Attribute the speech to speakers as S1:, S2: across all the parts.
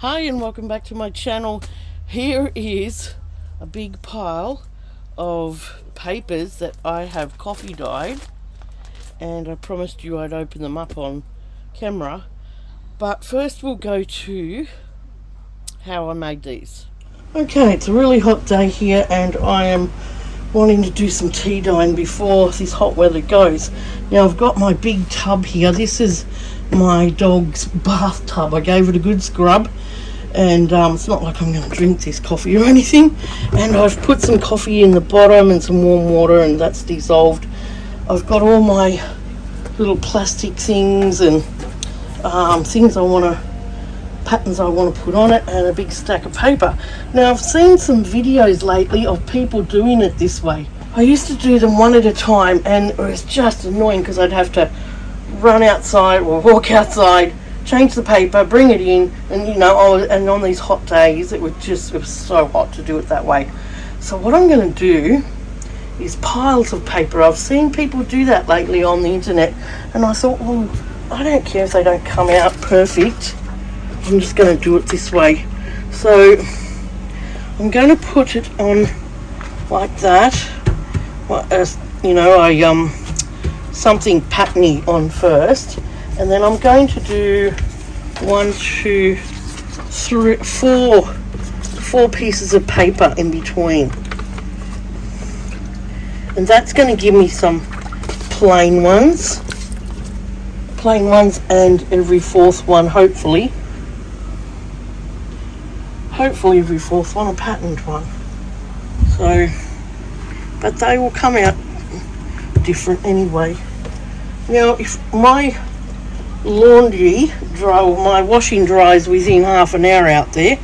S1: Hi and welcome back to my channel. Here is a big pile of papers that I have coffee dyed, and I promised you I'd open them up on camera. But first we'll go to how I made these. Okay, it's a really hot day here and I am wanting to do some tea dyeing before this hot weather goes. Now I've got my big tub here. This is my dog's bathtub. I gave it a good scrub, and it's not like I'm going to drink this coffee or anything. And I've put some coffee in the bottom and some warm water, and that's dissolved. I've got all my little plastic things and things I want to, patterns I want to put on it, and a big stack of paper. Now I've seen some videos lately of people doing it this way. I used to do them one at a time, and it was just annoying because I'd have to run outside or walk outside, change the paper, bring it in, and and on these hot days it was so hot to do it that way. So what I'm going to do is piles of paper. I've seen people do that lately on the internet, and I thought, well, I don't care if they don't come out perfect. I'm just going to do it this way. So I'm going to put it on like that. Something patterny on first, and then I'm going to do 1, 2, 3, 4 pieces of paper in between, and that's going to give me some plain ones, and every fourth one, hopefully every fourth one a patterned one. So, but they will come out different anyway. Now, if my my washing dries within half an hour out there,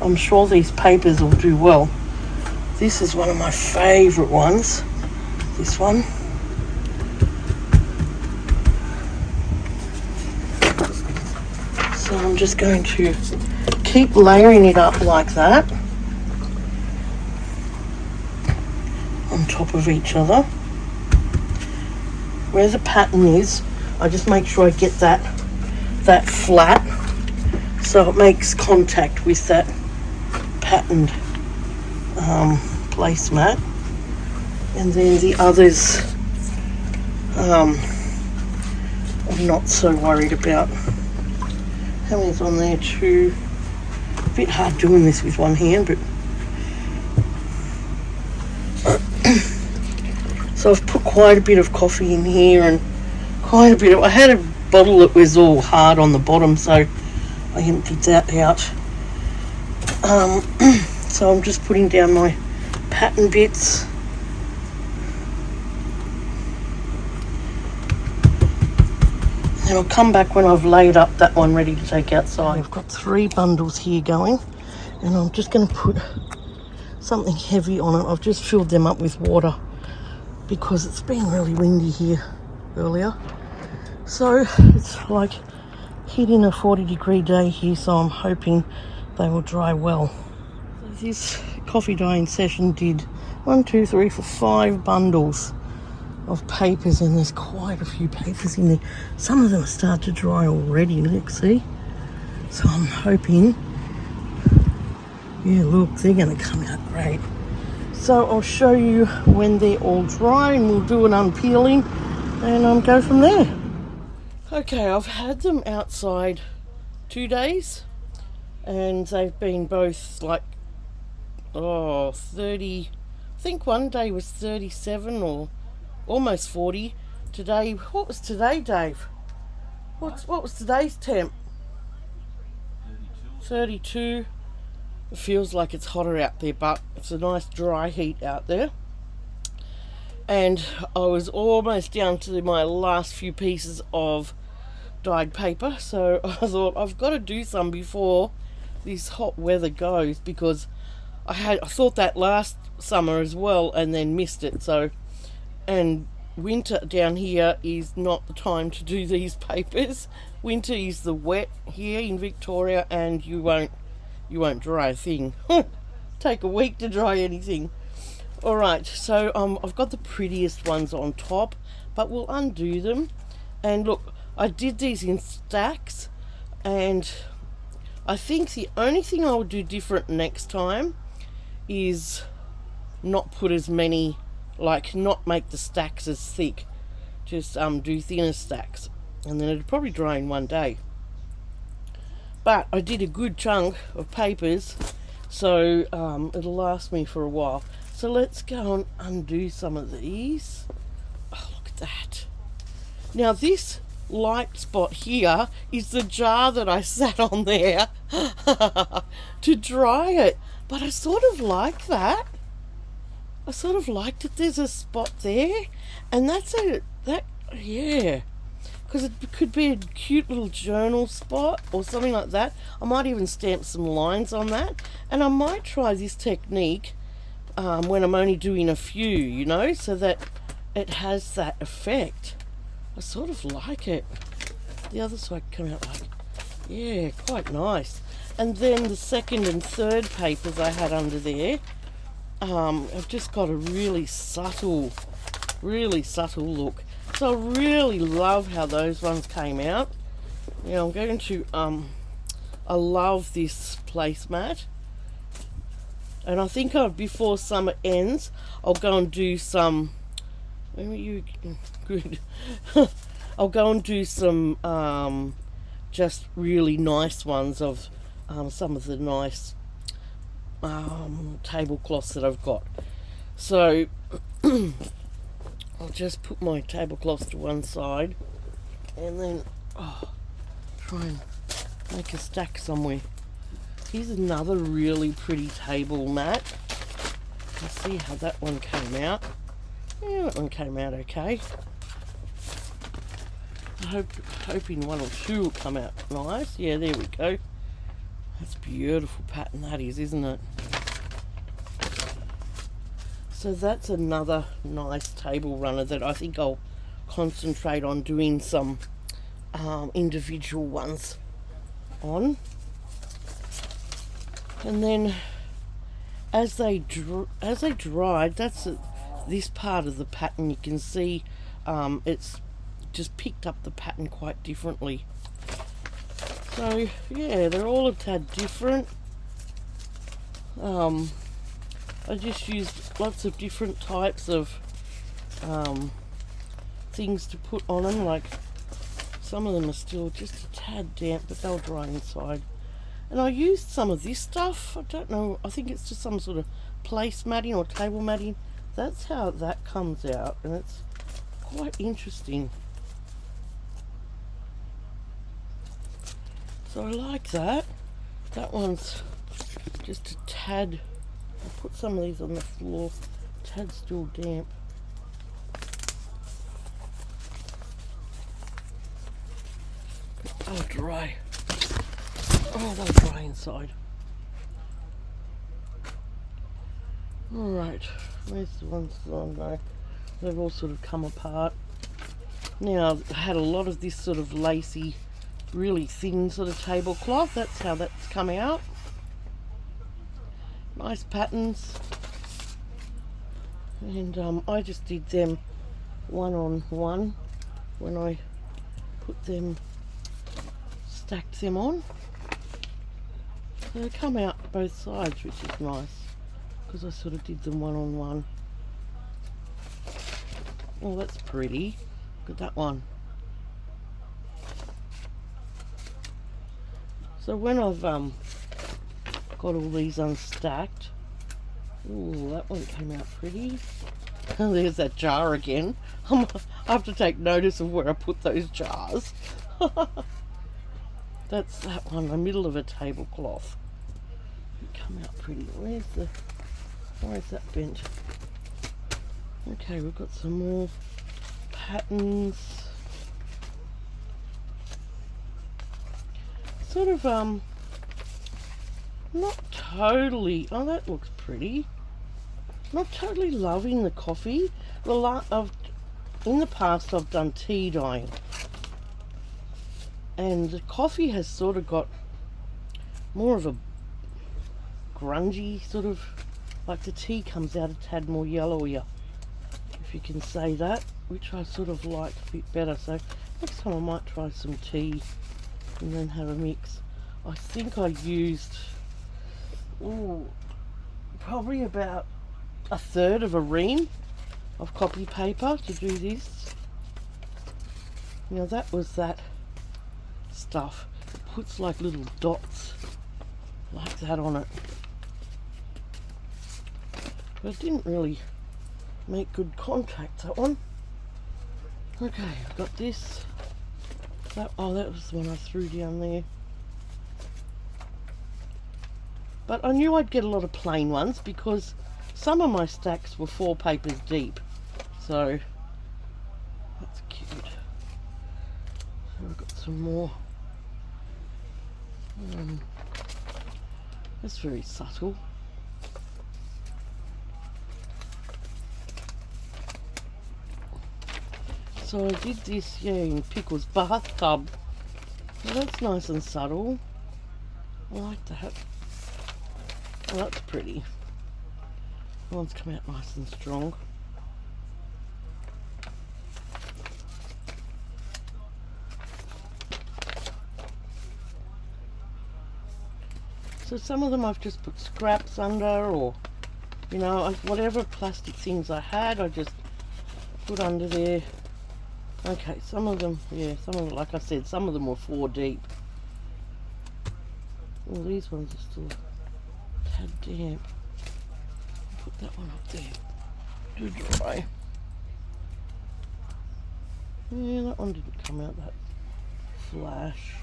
S1: I'm sure these papers will do well. This is one of my favourite ones, this one. So I'm just going to keep layering it up like that on top of each other. Where the pattern is, I just make sure I get that flat so it makes contact with that patterned placemat. And then the others I'm not so worried about. How many's on there? 2. A bit hard doing this with one hand, but so I've put quite a bit of coffee in here, and I had a bottle that was all hard on the bottom, so I emptied that out. So I'm just putting down my pattern bits. And I'll come back when I've laid up that one ready to take outside. I've got 3 bundles here going, and I'm just going to put something heavy on it. I've just filled them up with water because it's been really windy here earlier. So it's like hitting a 40-degree day here, so I'm hoping they will dry well. This coffee dyeing session did 1, 2, 3, 4, 5 bundles of papers, and there's quite a few papers in there. Some of them start to dry already, look, see? So I'm hoping, yeah, look, they're going to come out great. So I'll show you when they're all dry, and we'll do an unpeeling and go from there. Okay, I've had them outside 2 days, and they've been both like 30. I think one day was 37 or almost 40. Today, what was today, Dave? What was today's temp? 32. It feels like it's hotter out there, but it's a nice dry heat out there. And I was almost down to my last few pieces of dyed paper, so I thought I've got to do some before this hot weather goes, because I thought that last summer as well and then missed it. So, and winter down here is not the time to do these papers. Winter is the wet here in Victoria, and you won't dry a thing. Take a week to dry anything. Alright, so I've got the prettiest ones on top, but we'll undo them. And look, I did these in stacks, and I think the only thing I would do different next time is not put as many, like not make the stacks as thick, just do thinner stacks, and then it'd probably dry in one day. But I did a good chunk of papers, so it'll last me for a while. So let's go and undo some of these. Oh, look at that. Now this light spot here is the jar that I sat on there to dry it. But I sort of like that. I sort of liked it. There's a spot there, and yeah. Because it could be a cute little journal spot or something like that. I might even stamp some lines on that. And I might try this technique when I'm only doing a few, you know, so that it has that effect. I sort of like it. The other side come out like, yeah, quite nice. And then the second and third papers I had under there, I've just got a really subtle look. So I really love how those ones came out. Now I'm going to, I love this placemat. And I think before summer ends, I'll go and do some, good. I'll go and do some just really nice ones of some of the nice tablecloths that I've got. So I'll just put my tablecloths to one side and then try and make a stack somewhere. Here's another really pretty table mat. Let's see how that one came out. Yeah, that one came out okay. Hoping one or two will come out nice. Yeah, there we go. That's a beautiful pattern that is, isn't it? So that's another nice table runner that I think I'll concentrate on doing some individual ones on. And then as they dried, that's this part of the pattern. You can see it's just picked up the pattern quite differently. So yeah, they're all a tad different. I just used lots of different types of things to put on them. Like some of them are still just a tad damp, but they'll dry inside. And I used some of this stuff. I don't know, I think it's just some sort of place matting or table matting. That's how that comes out, and it's quite interesting. So I like that. That one's just a tad. I'll put some of these on the floor. Tad still damp. They'll dry. Oh, they'll dry inside. Alright, where's the ones on there? They've all sort of come apart. Now, I had a lot of this sort of lacy, really thin sort of tablecloth. That's how that's come out. Nice patterns. And I just did them one on one when I put them, stacked them on. So they come out both sides, which is nice, because I sort of did them one on one. Oh, that's pretty. Look at that one. So when I've got all these unstacked, ooh, that one came out pretty. There's that jar again. I have to take notice of where I put those jars. That's that one, the middle of a tablecloth. Come out pretty. Where's that bent? Okay, we've got some more patterns. Sort of not totally. Oh, that looks pretty. Not totally loving the coffee. Well, in the past I've done tea dyeing, and the coffee has sort of got more of a grungy sort of, like the tea comes out a tad more yellowier, if you can say that, which I sort of like a bit better. So next time I might try some tea and then have a mix. I think I used, probably about a third of a ream of copy paper to do this. Now that was that stuff. It puts like little dots like that on it. But it didn't really make good contact, that one. Okay, I've got this. That was the one I threw down there. But I knew I'd get a lot of plain ones because some of my stacks were 4 papers deep. So, that's cute. So I've got some more. That's very subtle. So I did this, in Pickle's bathtub. Well, that's nice and subtle. I like that. Well, that's pretty. That one's come out nice and strong. So some of them I've just put scraps under, or, whatever plastic things I had, I just put under there. Okay, some of them, like I said, some of them were 4 deep. Well, these ones are still a tad damp. Put that one up there to dry. Yeah, that one didn't come out that flash.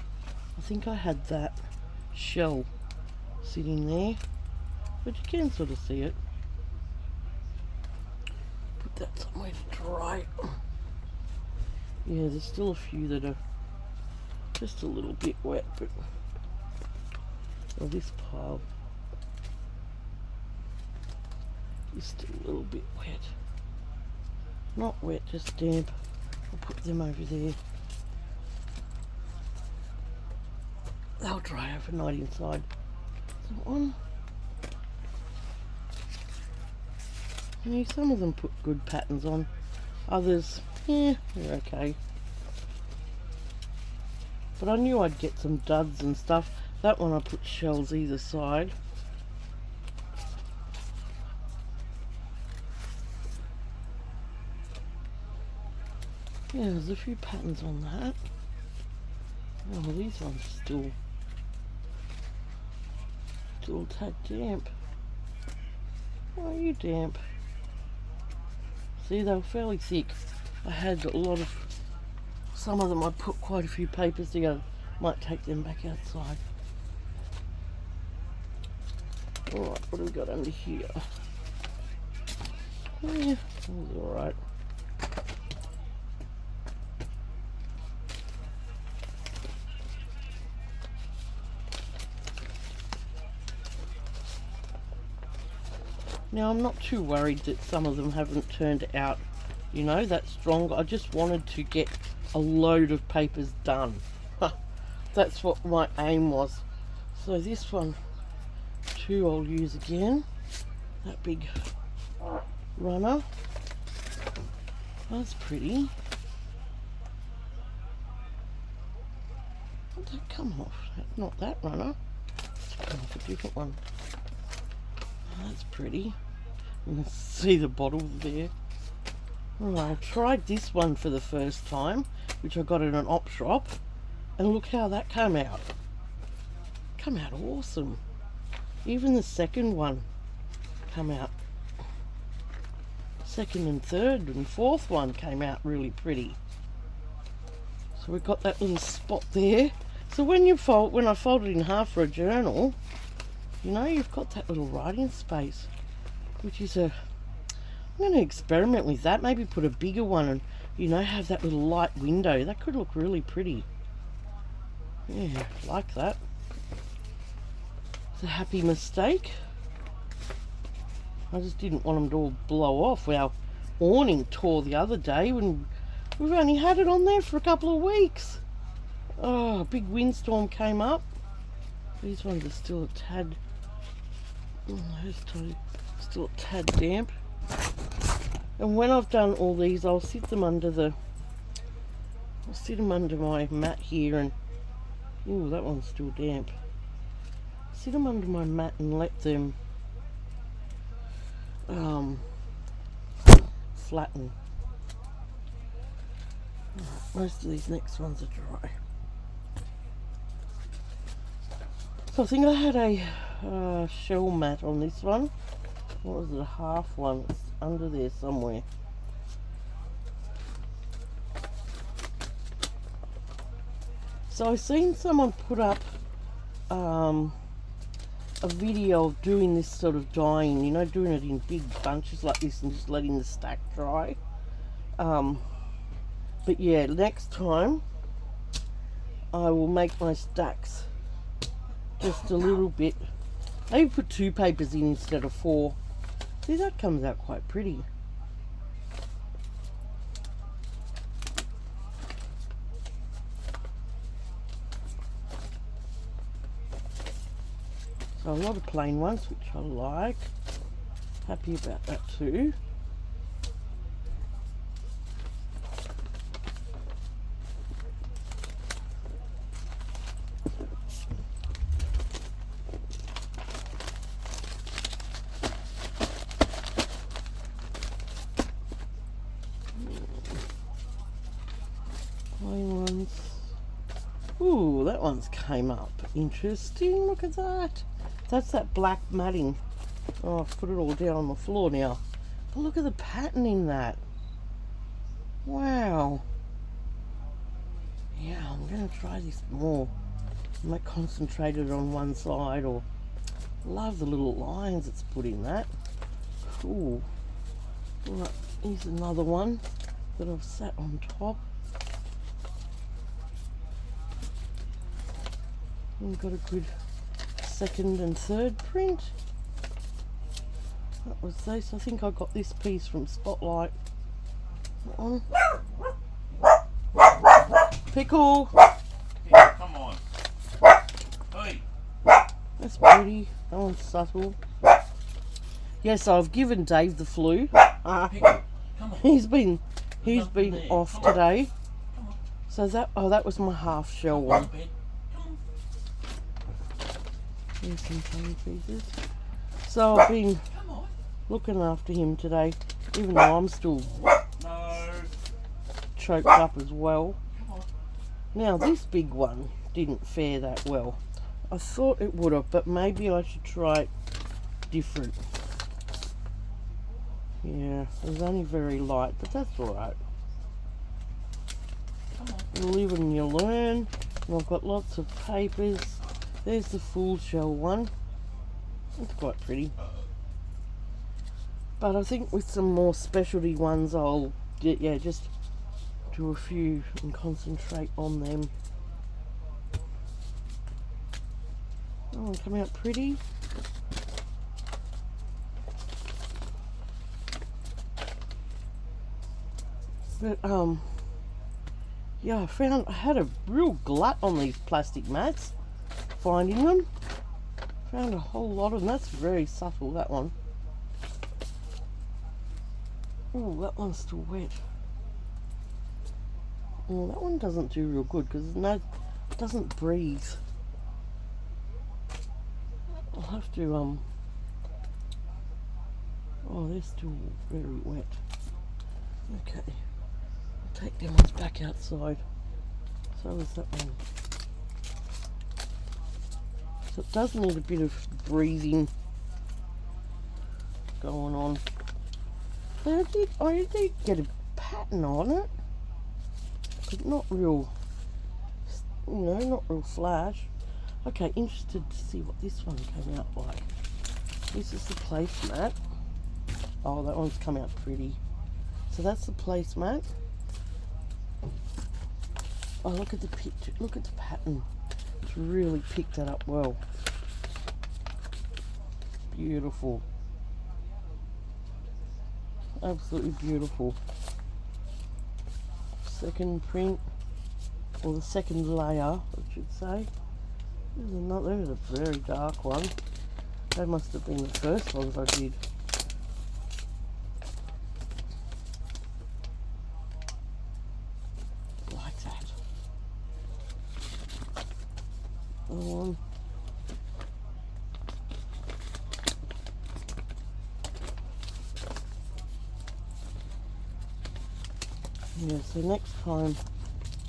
S1: I think I had that shell sitting there, but you can sort of see it. Put that somewhere to dry. Yeah, there's still a few that are just a little bit wet, but this pile is still a little bit wet. Not wet, just damp. I'll put them over there. They'll dry overnight inside. That one. Some of them put good patterns on. Others, they're okay. But I knew I'd get some duds and stuff. That one I put shells either side. Yeah, there's a few patterns on that. Oh, well, these ones are still a tad damp. Why are you damp? See, they were fairly thick. I had a lot of, some of them I put quite a few papers together. Might take them back outside. Alright, what do we got under here? Yeah, that was alright. Now I'm not too worried that some of them haven't turned out, that strong. I just wanted to get a load of papers done. That's what my aim was. So this one too I'll use again. That big runner. That's pretty. What'd that come off? Not that runner. It's come off a different one. That's pretty. You can see the bottle there. Alright, I tried this one for the first time, which I got at an op shop, and look how that came out. Come out awesome. Even the second one came out. Second and third and fourth one came out really pretty. So we've got that little spot there. So when I fold it in half for a journal, you've got that little writing space, which is I'm going to experiment with that. Maybe put a bigger one and, have that little light window. That could look really pretty. Yeah, like that. It's a happy mistake. I just didn't want them to all blow off. Our awning tore the other day when we've only had it on there for a couple of weeks. Oh, a big windstorm came up. These ones are still a tad... still a tad damp. And when I've done all these, I'll sit them under my mat here, and that one's still damp. sit them under my mat and let them flatten. Most of these next ones are dry. So I think I had a shell mat on this one. What was it, a half one? It's under there somewhere. So I've seen someone put up a video of doing this sort of dyeing, you know, doing it in big bunches like this and just letting the stack dry. But yeah, next time I will make my stacks just a little bit. Maybe put 2 papers in instead of 4. See, that comes out quite pretty. So a lot of plain ones, which I like. Happy about that too. Plain ones. Ooh, that one's came up. Interesting, look at that. That's that black matting. Oh, I've put it all down on the floor now. But look at the pattern in that. Wow. Yeah, I'm going to try this more. I might concentrate it on one side, or love the little lines it's put in that. Cool. Right, here's another one that I've sat on top. We've got a good second and third print. That was this. I think I got this piece from Spotlight. That one. Pickle!
S2: Yeah, come on. Hey.
S1: That's pretty. That one's subtle. Yes, I've given Dave the flu.
S2: Pickle, come on.
S1: He's been
S2: Nothing there.
S1: off
S2: Come on.
S1: today.
S2: Come on.
S1: So that was my half shell
S2: Come
S1: one.
S2: on, Ben. Come on.
S1: Here's some tiny pieces. So I've been
S2: Come on.
S1: looking after him today, even though I'm still
S2: No.
S1: choked up as well.
S2: Come on.
S1: Now this big one didn't fare that well. I thought it would have, but maybe I should try it different. Yeah, it was only very light, but that's alright.
S2: Come on.
S1: You live and you learn. And I've got lots of papers. There's the full shell one. It's quite pretty. But I think with some more specialty ones I'll just do a few and concentrate on them. Oh, come out pretty. But yeah, I had a real glut on these plastic mats finding them. Found a whole lot of them. That's very subtle, that one. Oh, that one's still wet. Oh, that one doesn't do real good because it doesn't breathe. I'll have to oh, they're still very wet. Okay, I'll take them ones back outside. So is that one. So it does need a bit of breathing going on. But I did get a pattern on it, but not real, not real flash. Okay, interested to see what this one came out like. This is the placemat. Oh, that one's come out pretty. So that's the placemat. Oh, look at the picture. Look at the pattern. It's really picked that up well. Beautiful. Absolutely beautiful. Second print, or the second layer, I should say. There's another. There's a very dark one. That must have been the first ones I did. Like that. Another one. Yeah, so next time,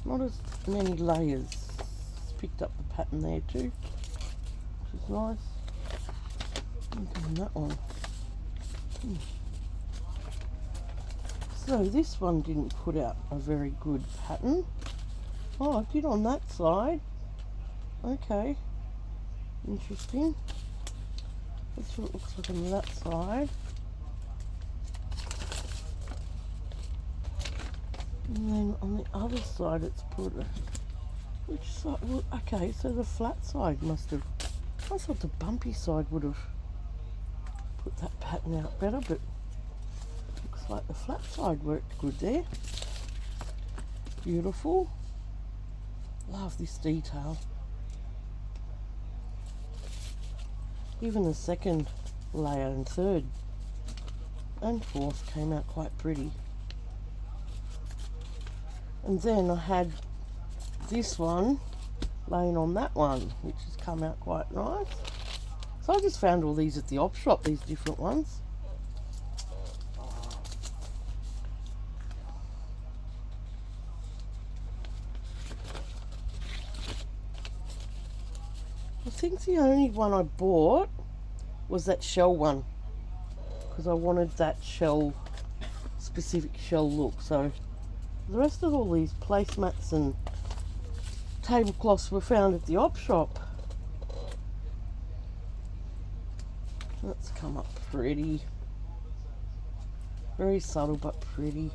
S1: not as many layers. Picked up the pattern there too, which is nice. Look at that one. So this one didn't put out a very good pattern. Oh, I did on that side. Okay, interesting. That's what it looks like on that side. And then on the other side it's put a... Which side? Well, okay, so the flat side must have... I thought the bumpy side would have put that pattern out better, but looks like the flat side worked good there. Beautiful. Love this detail. Even the second layer and third and fourth came out quite pretty. And then I had this one laying on that one, which has come out quite nice. So I just found all these at the op shop, these different ones. I think the only one I bought was that shell one, because I wanted that shell, specific shell look. So the rest of all these placemats and tablecloths were found at the op shop. That's come up pretty. Very subtle but pretty.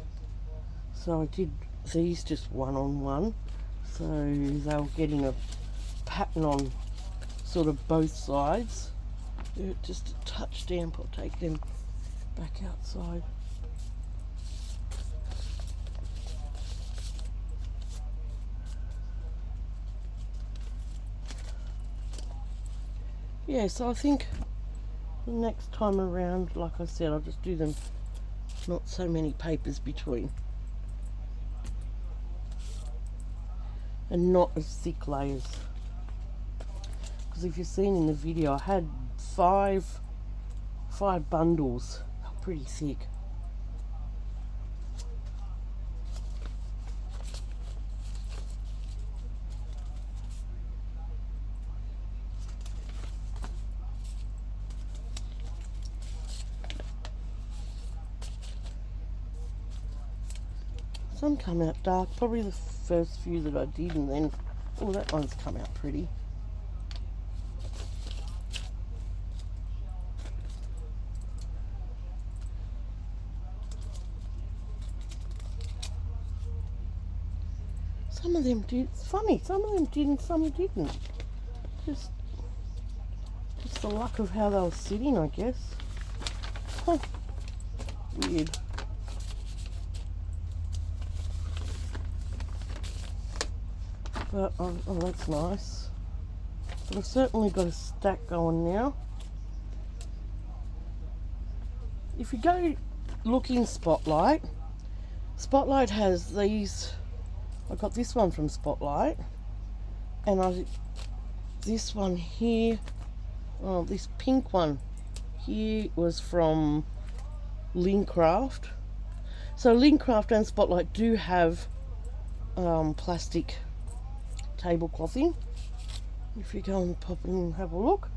S1: So I did these just one on one. So they were getting a pattern on sort of both sides. They're just a touch damp. I'll take them back outside. Yeah, so I think the next time around, like I said, I'll just do them not so many papers between. And not as thick layers. Because if you've seen in the video, I had five bundles. They're pretty thick. Some come out dark, probably the first few that I did, and then, oh, that one's come out pretty. Some of them did. It's funny, some of them did and some didn't. Just the luck of how they were sitting, I guess. Huh. Weird. But, oh, that's nice. But I've certainly got a stack going now. If you go look in Spotlight, Spotlight has these. I got this one from Spotlight, and this one here, oh, this pink one here was from Lincraft. So Lincraft and Spotlight do have plastic tableclothing. If you go and pop in and have a look,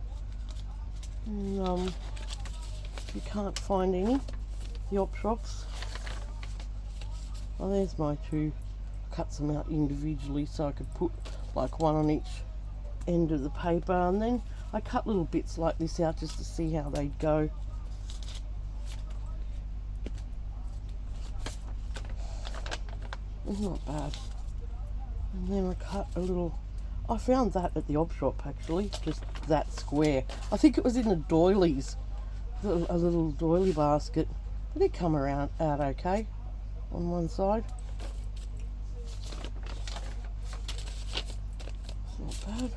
S1: and if you can't find any, the op shops. Oh, there's my two. Cut them out individually so I could put like one on each end of the paper, and then I cut little bits like this out just to see how they'd go. It's not bad. And then I cut a little, I found that at the op shop actually, just that square. I think it was in the doilies, a little doily basket. But it come around out okay on one side. It's not bad.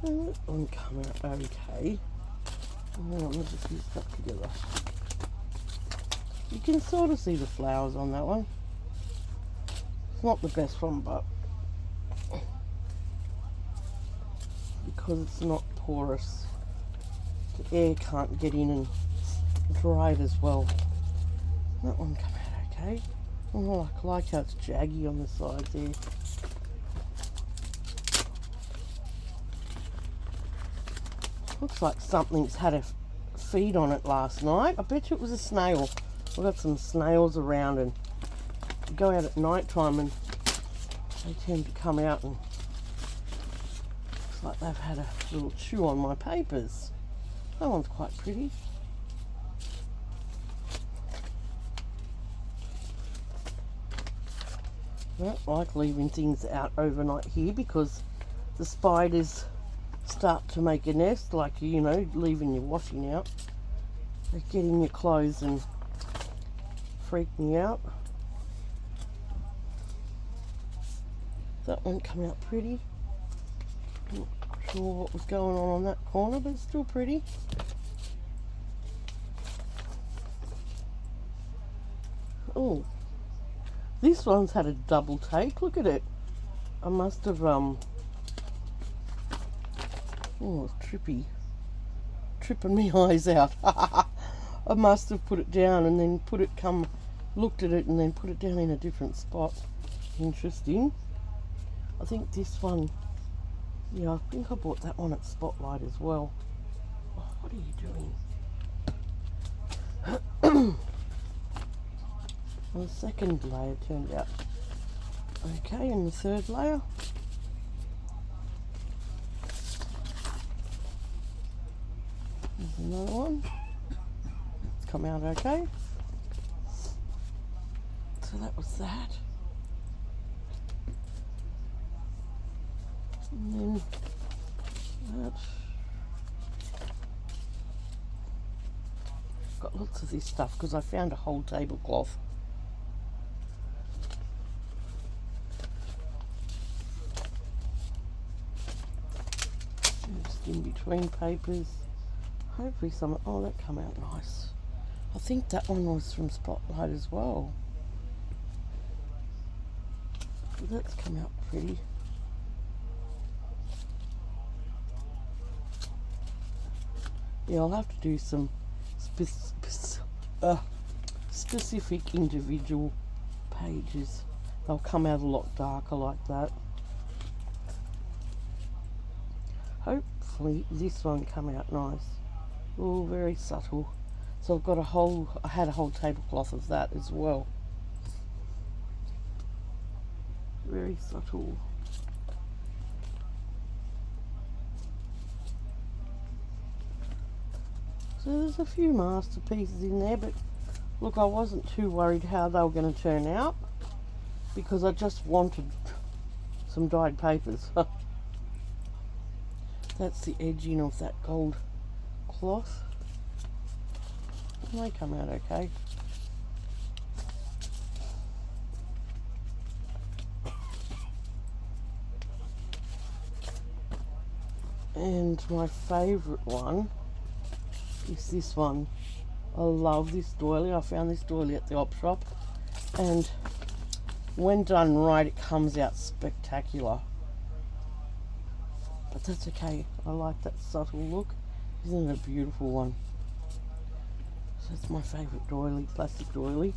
S1: And that one come out okay. And then I'll just get stuck together. You can sort of see the flowers on that one. It's not the best one, but because it's not porous. The air can't get in and dry it as well. That one come out okay. Oh, I like how it's jaggy on the side there. Looks like something's had a feed on it last night. I bet you it was a snail. We've got some snails around, and you go out at night time and they tend to come out, and looks like they've had a little chew on my papers. That one's quite pretty. I don't like leaving things out overnight here because the spiders start to make a nest, like, you know, leaving your washing out. They get in your clothes and freak me out. That one come out pretty. Not sure what was going on that corner, but it's still pretty. Oh, this one's had a double take. Look at it. I must have oh, it's tripping me eyes out. I must have put it down and then looked at it and then put it down in a different spot. Interesting. I think this one, yeah, I think I bought that one at Spotlight as well. Oh, what are you doing? Well, the second layer turned out okay, and the third layer. There's another one. It's come out okay. So that was that. And then that. Got lots of this stuff because I found a whole tablecloth. Just in between papers. Hopefully some, oh, that come out nice. I think that one was from Spotlight as well. But that's come out pretty. Yeah, I'll have to do some specific individual pages. They'll come out a lot darker like that. Hopefully this one come out nice. Oh, very subtle. So I've got I had a whole tablecloth of that as well. Very subtle. So there's a few masterpieces in there, but look, I wasn't too worried how they were going to turn out because I just wanted some dyed papers. That's the edging of that gold cloth. And they come out okay. And my favourite one is this one. I love this doily. I found this doily at the op shop, and when done right it comes out spectacular. But that's okay. I like that subtle look. Isn't it a beautiful one? So that's my favourite doily, plastic doily.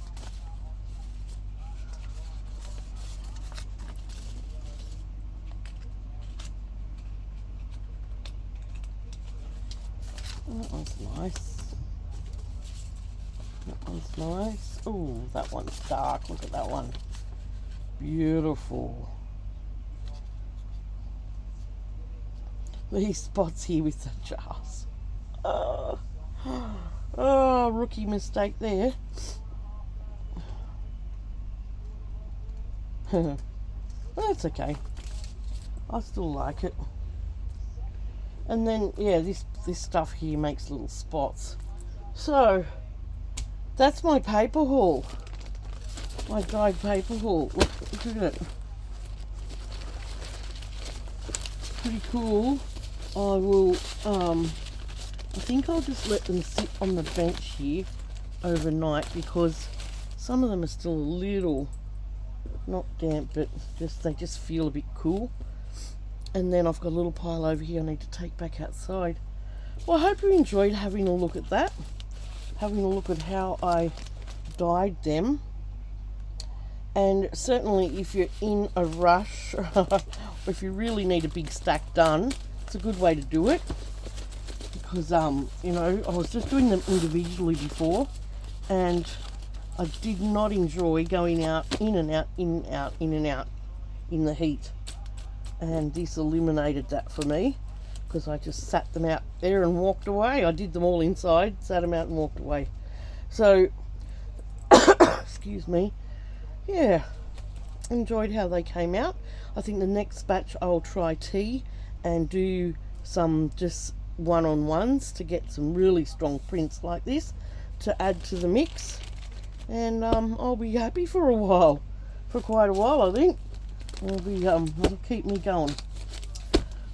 S1: That one's nice. That one's nice. Oh, that one's dark. Look at that one. Beautiful. These spots here with the jars. Oh, rookie mistake there. That's okay. I still like it. And then, yeah, this stuff here makes little spots. So, that's my paper haul. My dyed paper haul. Look at it. Pretty cool. I will, I think I'll just let them sit on the bench here overnight because some of them are still a little, not damp, but they just feel a bit cool. And then I've got a little pile over here I need to take back outside. Well, I hope you enjoyed having a look at that. Having a look at how I dyed them. And certainly if you're in a rush, or if you really need a big stack done, it's a good way to do it. Because, you know, I was just doing them individually before, and I did not enjoy going out, in and out, in and out, in and out in the heat. And this eliminated that for me, because I just sat them out there and walked away. I did them all inside, sat them out and walked away. So, excuse me, yeah, enjoyed how they came out. I think the next batch I'll try tea and do some just one-on-ones to get some really strong prints like this to add to the mix. And I'll be happy for a while, for quite a while I think. It'll keep me going.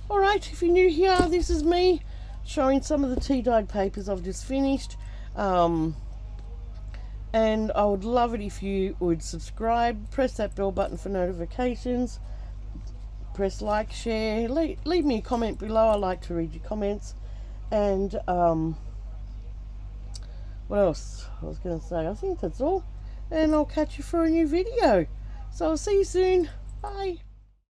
S1: Alright, if you're new here, this is me showing some of the tea dyed papers I've just finished. And I would love it if you would subscribe, press that bell button for notifications, press like, share, leave me a comment below. I like to read your comments. And what else I was going to say? I think that's all. And I'll catch you for a new video. So I'll see you soon. Bye.